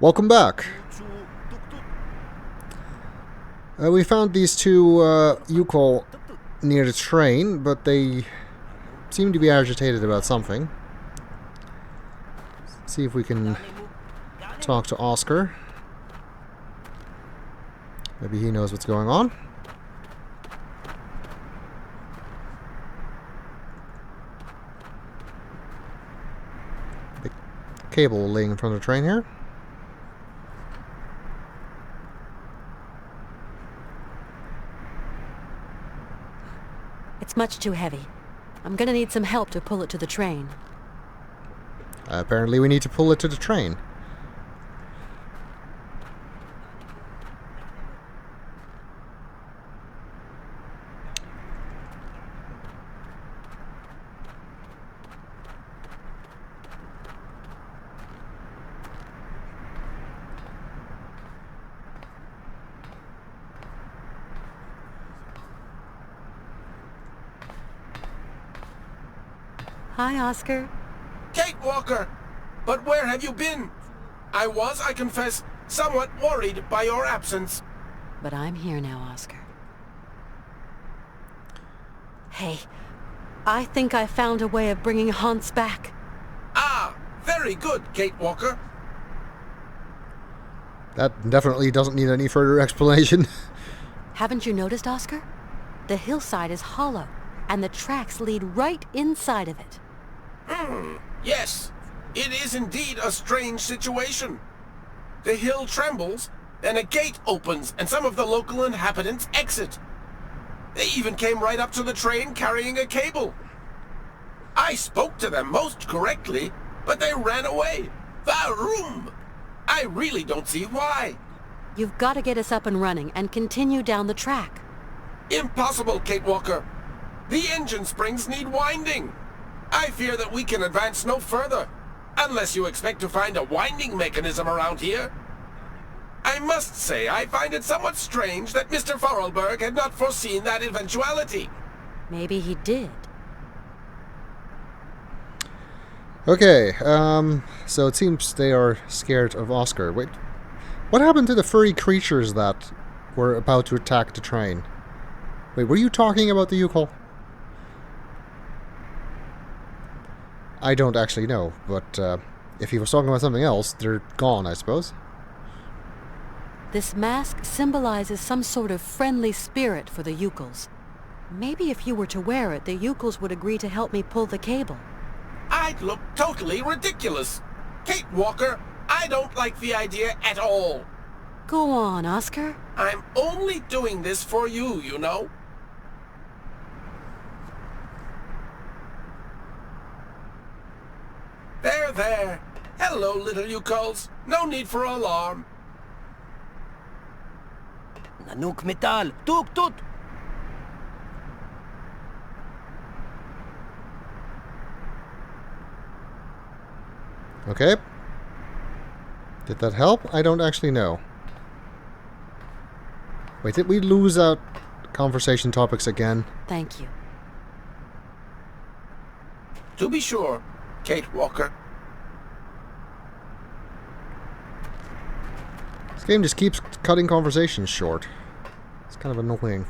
Welcome back. We found these two Yukon near the train, but they seem to be agitated about something. See if we can talk to Oscar. Maybe he knows what's going on. The cable laying in front of the train here. It's much too heavy. I'm gonna need some help to pull it to the train. Apparently we need to pull it to the train. Hi, Oscar. Kate Walker! But where have you been? I was, I confess, somewhat worried by your absence. But I'm here now, Oscar. Hey, I think I found a way of bringing Hans back. Ah, very good, Kate Walker. That definitely doesn't need any further explanation. Haven't you noticed, Oscar? The hillside is hollow, and the tracks lead right inside of it. Yes, it is indeed a strange situation. The hill trembles, then a gate opens, and some of the local inhabitants exit. They even came right up to the train carrying a cable. I spoke to them most correctly, but they ran away. Varoom! I really don't see why. You've got to get us up and running and continue down the track. Impossible, Kate Walker. The engine springs need winding. I fear that we can advance no further, unless you expect to find a winding mechanism around here. I must say, I find it somewhat strange that Mr. Vorarlberg had not foreseen that eventuality. Maybe he did. Okay, so it seems they are scared of Oscar. Wait, what happened to the furry creatures that were about to attack the train? Wait, were you talking about the Yukon? I don't actually know, but if he was talking about something else, they're gone, I suppose. This mask symbolizes some sort of friendly spirit for the Yukels. Maybe if you were to wear it, the Yukels would agree to help me pull the cable. I'd look totally ridiculous. Kate Walker, I don't like the idea at all. Go on, Oscar. I'm only doing this for you, you know. There. Hello, little Yukels. No need for alarm. Nanook metal, tuk tut. Okay. Did that help? I don't actually know. Wait, did we lose out conversation topics again? Thank you. To be sure, Kate Walker. This game just keeps cutting conversations short. It's kind of annoying.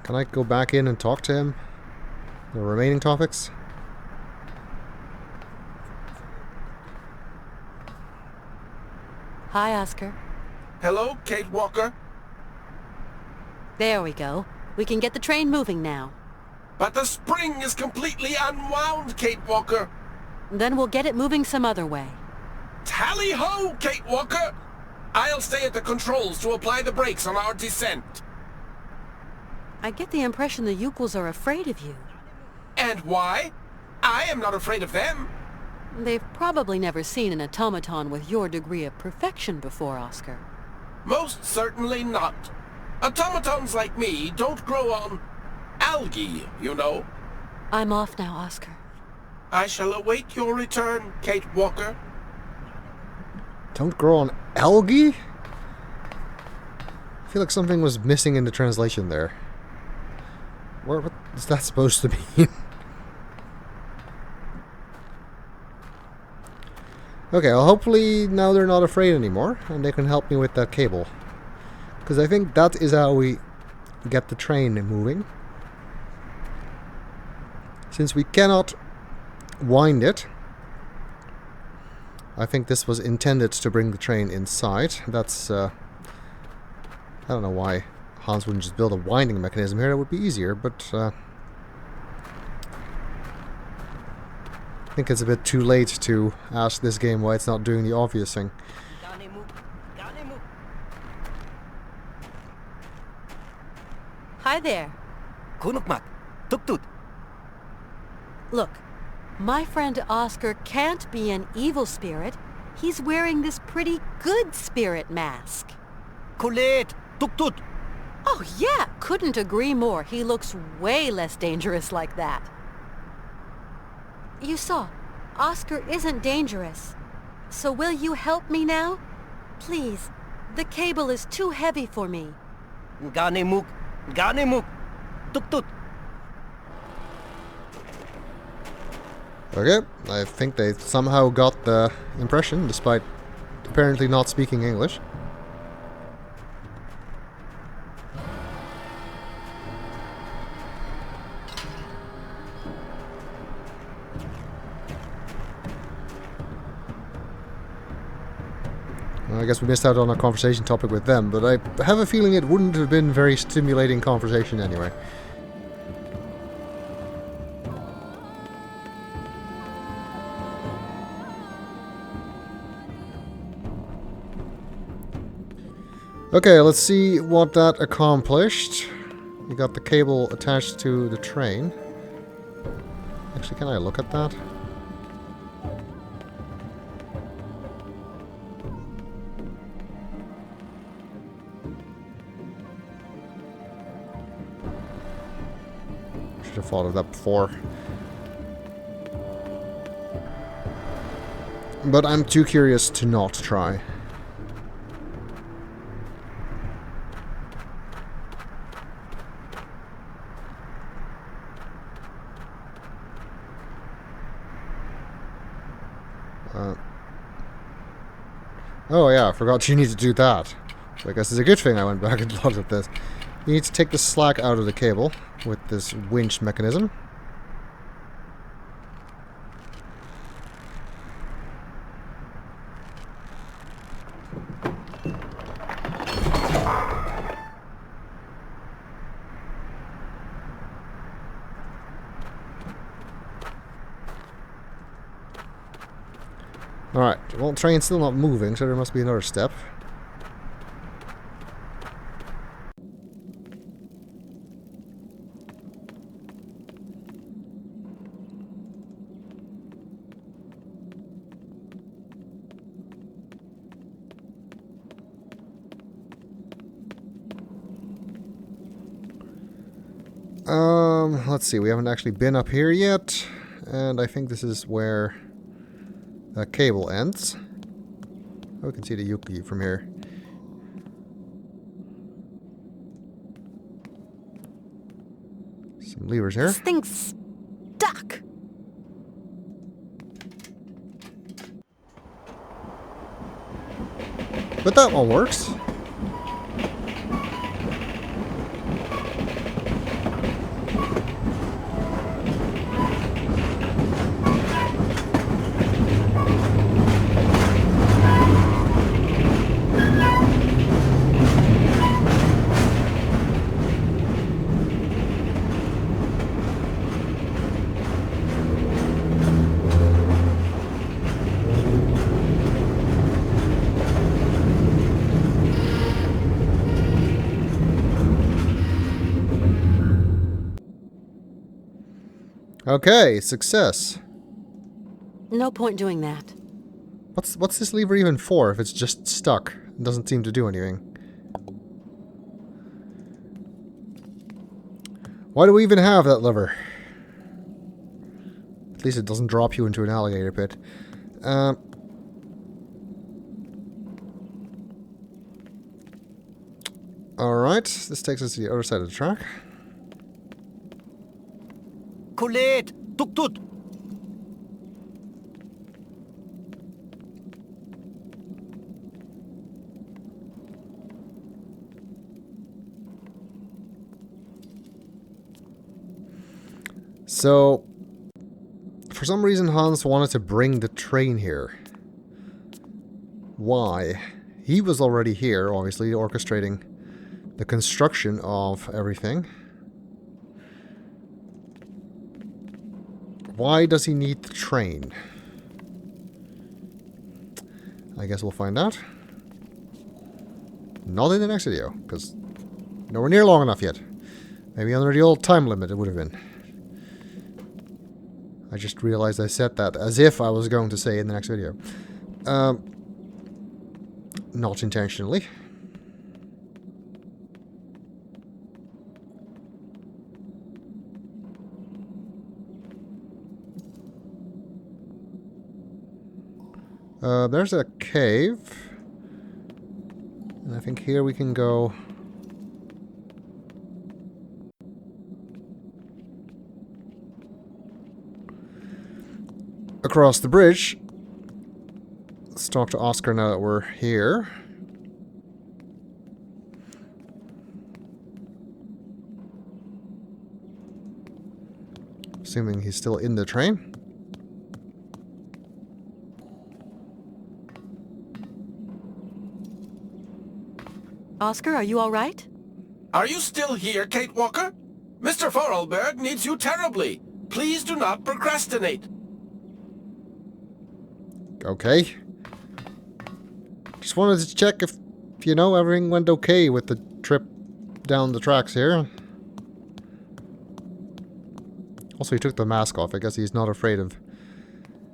Can I go back in and talk to him? The remaining topics? Hi, Oscar. Hello, Kate Walker. There we go. We can get the train moving now. But the spring is completely unwound, Kate Walker. Then we'll get it moving some other way. Tally-ho, Kate Walker! I'll stay at the controls to apply the brakes on our descent. I get the impression the Yukels are afraid of you. And why? I am not afraid of them. They've probably never seen an automaton with your degree of perfection before, Oscar. Most certainly not. Automatons like me don't grow on algae, you know. I'm off now, Oscar. I shall await your return, Kate Walker. Don't grow on algae? I feel like something was missing in the translation there. What is that supposed to mean? Okay, well hopefully now they're not afraid anymore and they can help me with that cable. Because I think that is how we get the train moving. Since we cannot wind it, I think this was intended to bring the train inside. That's, I don't know why Hans wouldn't just build a winding mechanism here. That would be easier, but I think it's a bit too late to ask this game why it's not doing the obvious thing. Hi there. Kunukmak. Tuk-tut. Look, my friend Oscar can't be an evil spirit. He's wearing this pretty good spirit mask. Kulit. Tuk-tut. Oh yeah, couldn't agree more. He looks way less dangerous like that. You saw, Oscar isn't dangerous. So will you help me now? Please, the cable is too heavy for me. Ganemuk. Ganemuk. Tuk-tut. Okay, I think they somehow got the impression, despite apparently not speaking English. I guess we missed out on a conversation topic with them, but I have a feeling it wouldn't have been very stimulating conversation anyway. Okay, let's see what that accomplished. We got the cable attached to the train. Actually, can I look at that? Should have thought of that before. But I'm too curious to not try. Oh yeah, I forgot you need to do that. So I guess it's a good thing I went back and looked at this. You need to take the slack out of the cable with this winch mechanism. Alright, well, train's still not moving, so there must be another step. Let's see, we haven't actually been up here yet, and I think this is where the cable ends. Oh, we can see the Yuki from here. Some levers here. This thing's stuck. But that one works. Okay, success. No point doing that. What's this lever even for if it's just stuck? It doesn't seem to do anything. Why do we even have that lever? At least it doesn't drop you into an alligator pit. Alright, this takes us to the other side of the track. Kulit. Tuk-tut. So, for some reason Hans wanted to bring the train here. Why? He was already here, obviously, orchestrating the construction of everything. Why does he need the train? I guess we'll find out. Not in the next video, because nowhere near long enough yet. Maybe under the old time limit it would have been. I just realized I said that as if I was going to say in the next video. Not intentionally. There's a cave. And I think here we can go... across the bridge. Let's talk to Oscar now that we're here. Assuming he's still in the train. Oscar, are you all right? Are you still here, Kate Walker? Mr. Vorarlberg needs you terribly. Please do not procrastinate. Okay. Just wanted to check if, you know, everything went okay with the trip down the tracks here. Also, he took the mask off. I guess he's not afraid of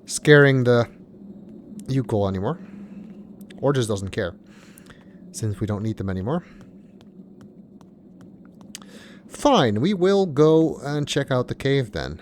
scaring the Yukol anymore. Or just doesn't care, since we don't need them anymore. Fine, we will go and check out the cave then.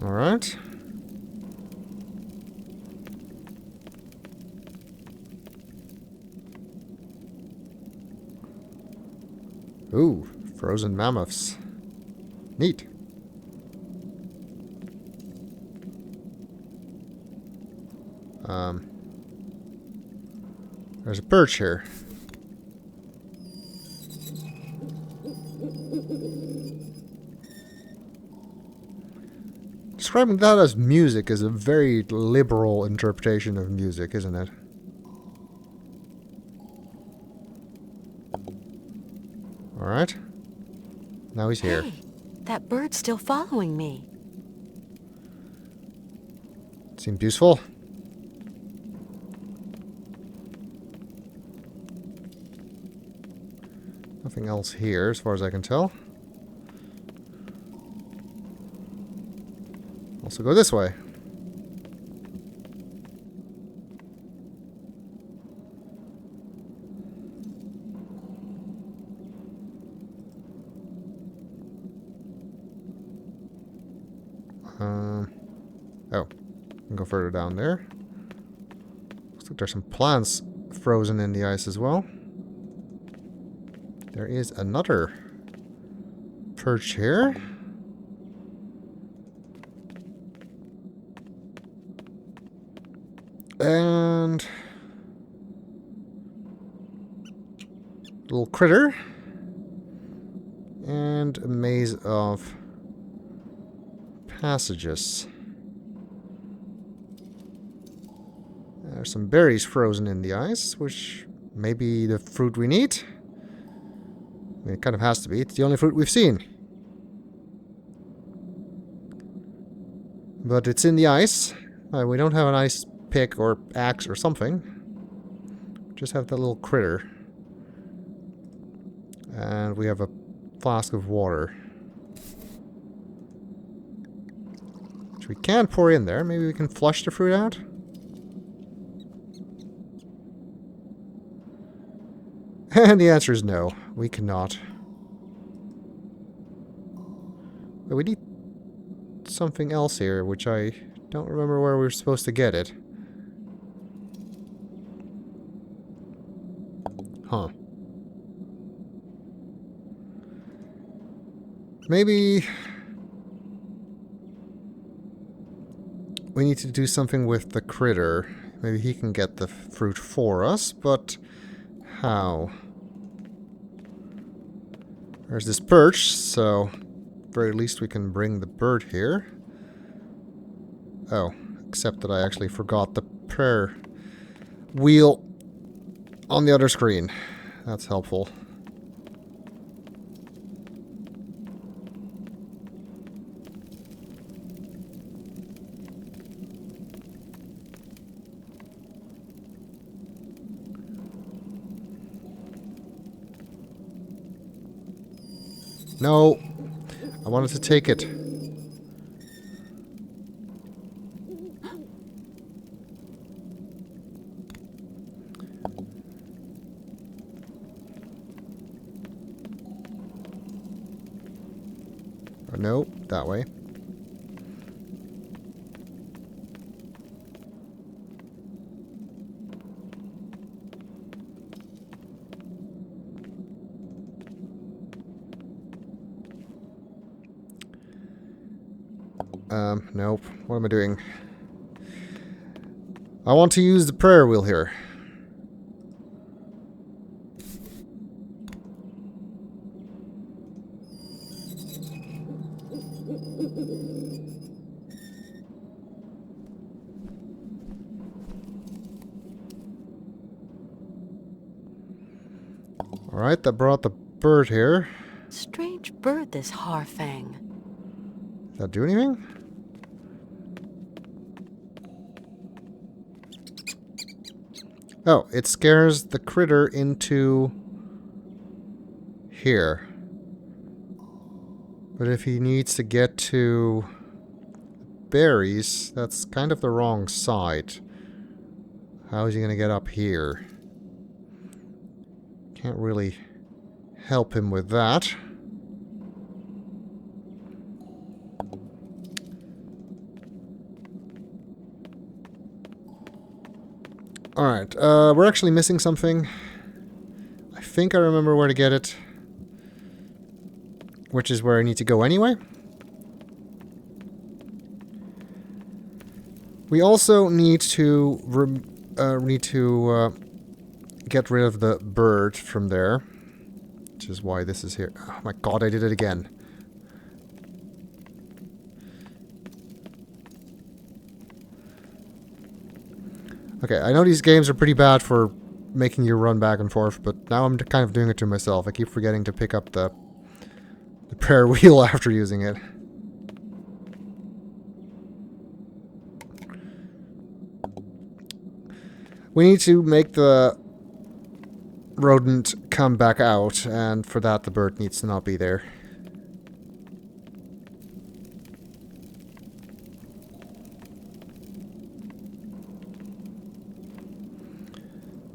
All right. Ooh, frozen mammoths. Neat. There's a perch here. Describing that as music is a very liberal interpretation of music, isn't it? Alright. Now he's here. Hey, that bird's still following me. Seems useful. Nothing else here, as far as I can tell. Also go this way. Oh, can go further down there. Looks like there's some plants frozen in the ice as well. There is another perch here. And little critter. And a maze of passages. There's some berries frozen in the ice, which may be the fruit we need. I mean, it kind of has to be. It's the only fruit we've seen. But it's in the ice. We don't have an ice pick or axe or something. Just have that little critter. And we have a flask of water. Which we can pour in there. Maybe we can flush the fruit out? And the answer is no. We cannot. We need something else here, which I don't remember where we were supposed to get it. Huh. Maybe we need to do something with the critter. Maybe he can get the fruit for us, but how? There's this perch, so at the very least we can bring the bird here. Oh, except that I actually forgot the prayer wheel on the other screen. That's helpful. No, I wanted to take it. Or no, that way. Nope. What am I doing? I want to use the prayer wheel here. Alright, that brought the bird here. Strange bird, this Harfang. Does that do anything? Oh, it scares the critter into here. But if he needs to get to berries, that's kind of the wrong side. How is he going to get up here? Can't really help him with that. Alright, we're actually missing something. I think I remember where to get it. Which is where I need to go anyway. We also need to get rid of the bird from there. Which is why this is here. Oh my god, I did it again. Okay, I know these games are pretty bad for making you run back and forth, but now I'm kind of doing it to myself. I keep forgetting to pick up the prayer wheel after using it. We need to make the rodent come back out, and for that the bird needs to not be there.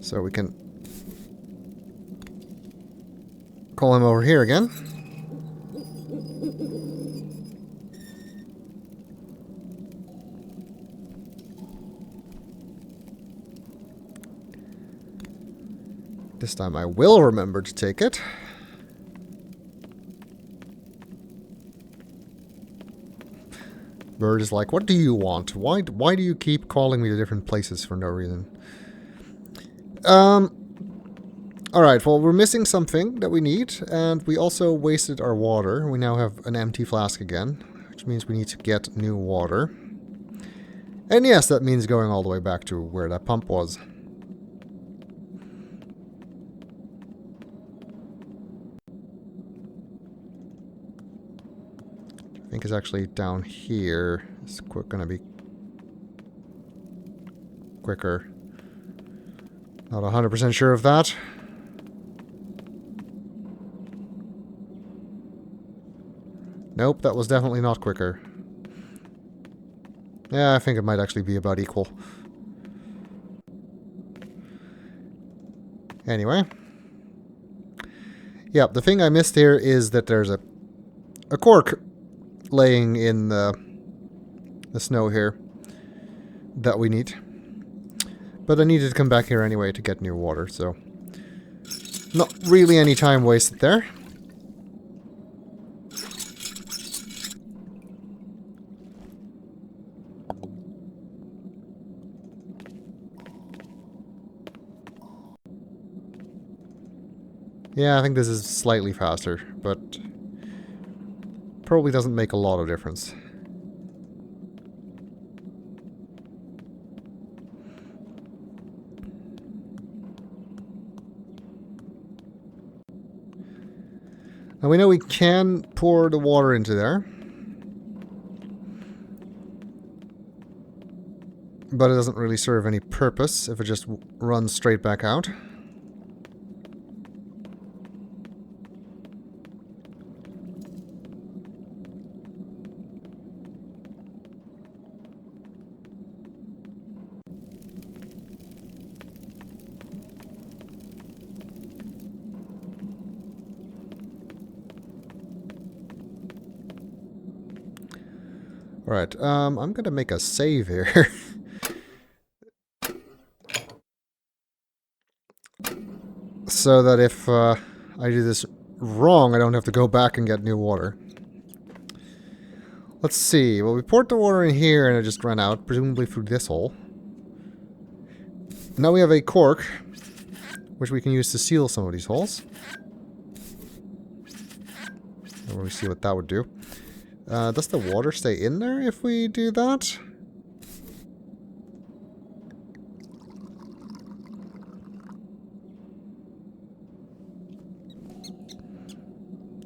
So we can call him over here again. This time I will remember to take it. Bird is like, what do you want? Why do you keep calling me to different places for no reason? Alright, well, we're missing something that we need, and we also wasted our water. We now have an empty flask again, which means we need to get new water. And yes, that means going all the way back to where that pump was. I think it's actually down here. It's gonna be quicker. Not 100% sure of that. Nope, that was definitely not quicker. Yeah, I think it might actually be about equal. Anyway. Yeah, the thing I missed here is that there's a cork laying in the snow here that we need. But I needed to come back here anyway to get new water, so not really any time wasted there. Yeah, I think this is slightly faster, but probably doesn't make a lot of difference. Now we know we can pour the water into there, but it doesn't really serve any purpose if it just runs straight back out. Alright, I'm gonna make a save here. So that if I do this wrong, I don't have to go back and get new water. Let's see. Well, we poured the water in here and it just ran out, presumably through this hole. Now we have a cork, which we can use to seal some of these holes. And we see what that would do. Does the water stay in there if we do that?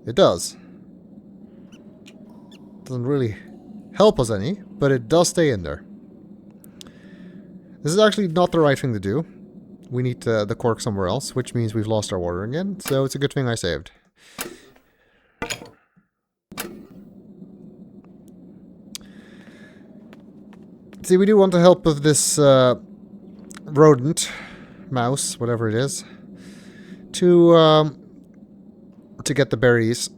It does. Doesn't really help us any, but it does stay in there. This is actually not the right thing to do. We need the cork somewhere else, which means we've lost our water again, so it's a good thing I saved. See, we do want to help with this rodent, mouse, whatever it is, to get the berries.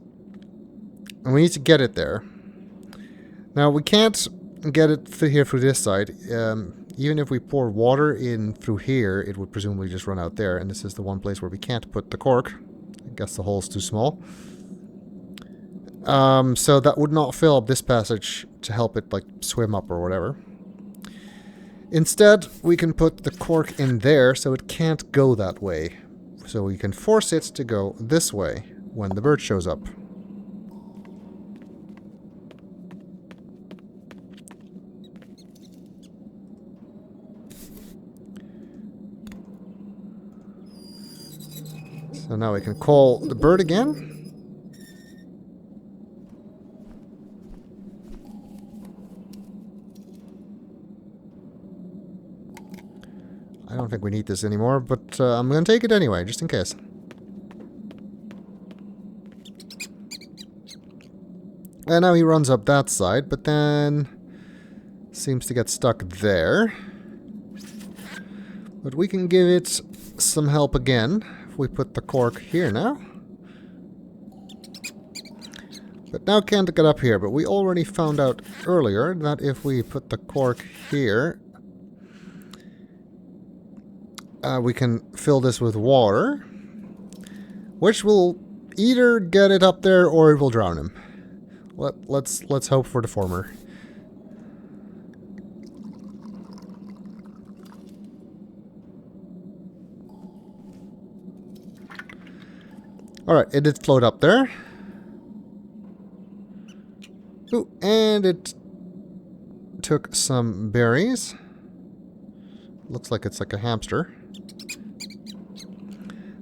And we need to get it there. Now, we can't get it here through this side. Even if we pour water in through here, it would presumably just run out there. And this is the one place where we can't put the cork. I guess the hole's too small. So that would not fill up this passage to help it, like, swim up or whatever. Instead, we can put the cork in there so it can't go that way. So we can force it to go this way when the bird shows up. So now we can call the bird again. I don't think we need this anymore, but I'm going to take it anyway, just in case. And now he runs up that side, but then seems to get stuck there. But we can give it some help again if we put the cork here now. But now can't get up here, but we already found out earlier that if we put the cork here, we can fill this with water, which will either get it up there or it will drown him. Let's hope for the former. Alright, it did float up there. Ooh, and it took some berries. Looks like it's like a hamster.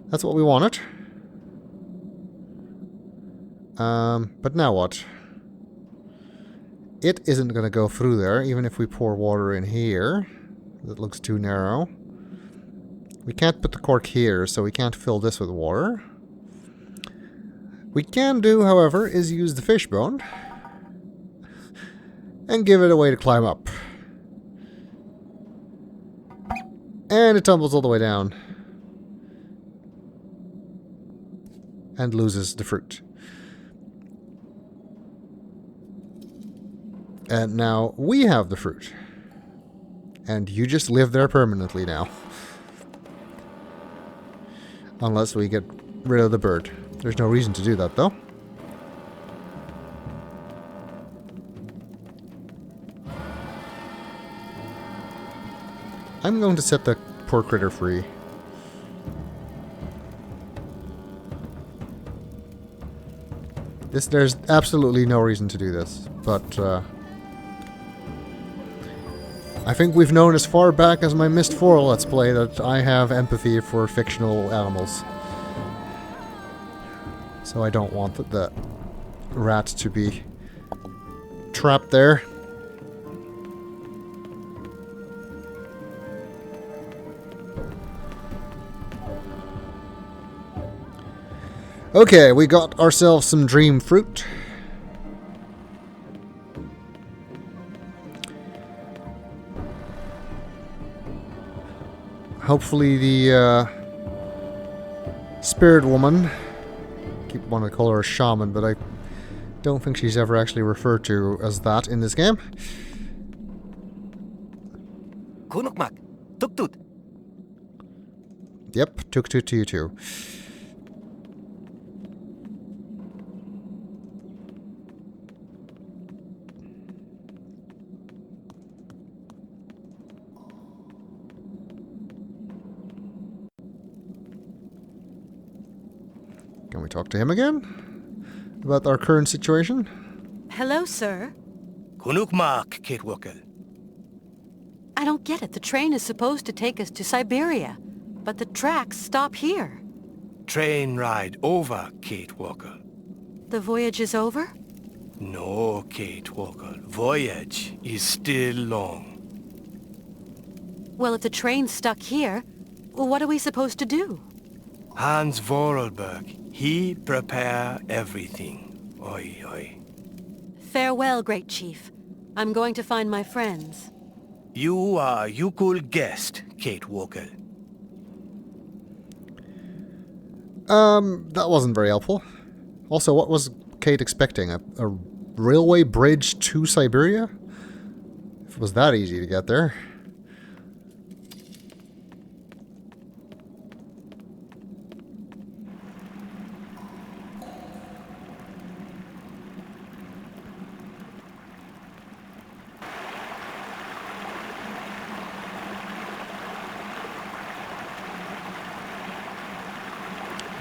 That's what we wanted. But now what? It isn't going to go through there, even if we pour water in here. That looks too narrow. We can't put the cork here, so we can't fill this with water. We can do, however, is use the fishbone and give it a way to climb up. And it tumbles all the way down. And loses the fruit. And now we have the fruit. And you just live there permanently now. Unless we get rid of the bird. There's no reason to do that, though. I'm going to set the poor critter free. There's absolutely no reason to do this, but I think we've known as far back as my Mist 4 Let's Play that I have empathy for fictional animals. So I don't want the rat to be trapped there. Okay, we got ourselves some dream fruit. Hopefully the spirit woman, I keep wanting to call her a shaman, but I don't think she's ever actually referred to as that in this game. Kunukmak, tuktut. Yep, took two to you too. Can we talk to him again? About our current situation? Hello, sir. Kunukmak, Kate Walker. I don't get it. The train is supposed to take us to Syberia, but the tracks stop here. Train ride over, Kate Walker. The voyage is over? No, Kate Walker. Voyage is still long. Well, if the train's stuck here, well, what are we supposed to do? Hans Vorarlberg, he prepare everything. Oi, oi. Farewell, great chief. I'm going to find my friends. You are Yukul guest, Kate Walker. That wasn't very helpful. Also, what was Kate expecting? A railway bridge to Syberia? If it was that easy to get there.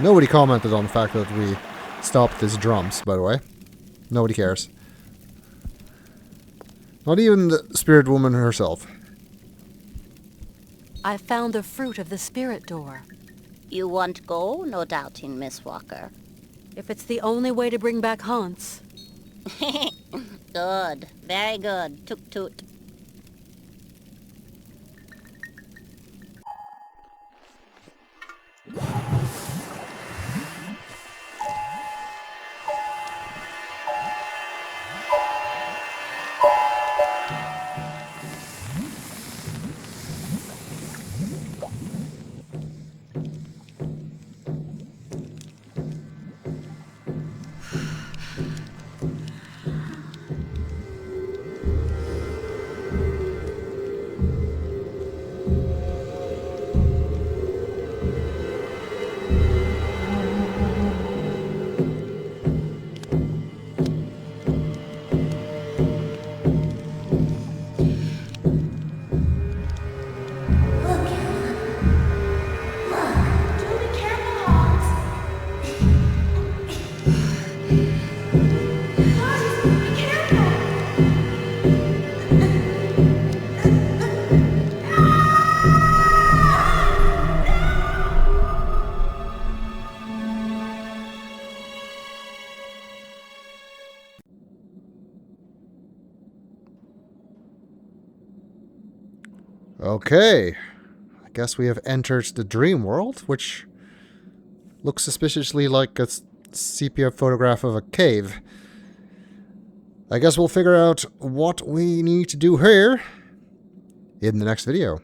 Nobody commented on the fact that we stopped his drums, by the way. Nobody cares. Not even the spirit woman herself. I found the fruit of the spirit door. You want go, no doubting, Miss Walker. If it's the only way to bring back Hans. Good, very good. Toot toot. Okay. I guess we have entered the dream world, which looks suspiciously like a sepia photograph of a cave. I guess we'll figure out what we need to do here in the next video.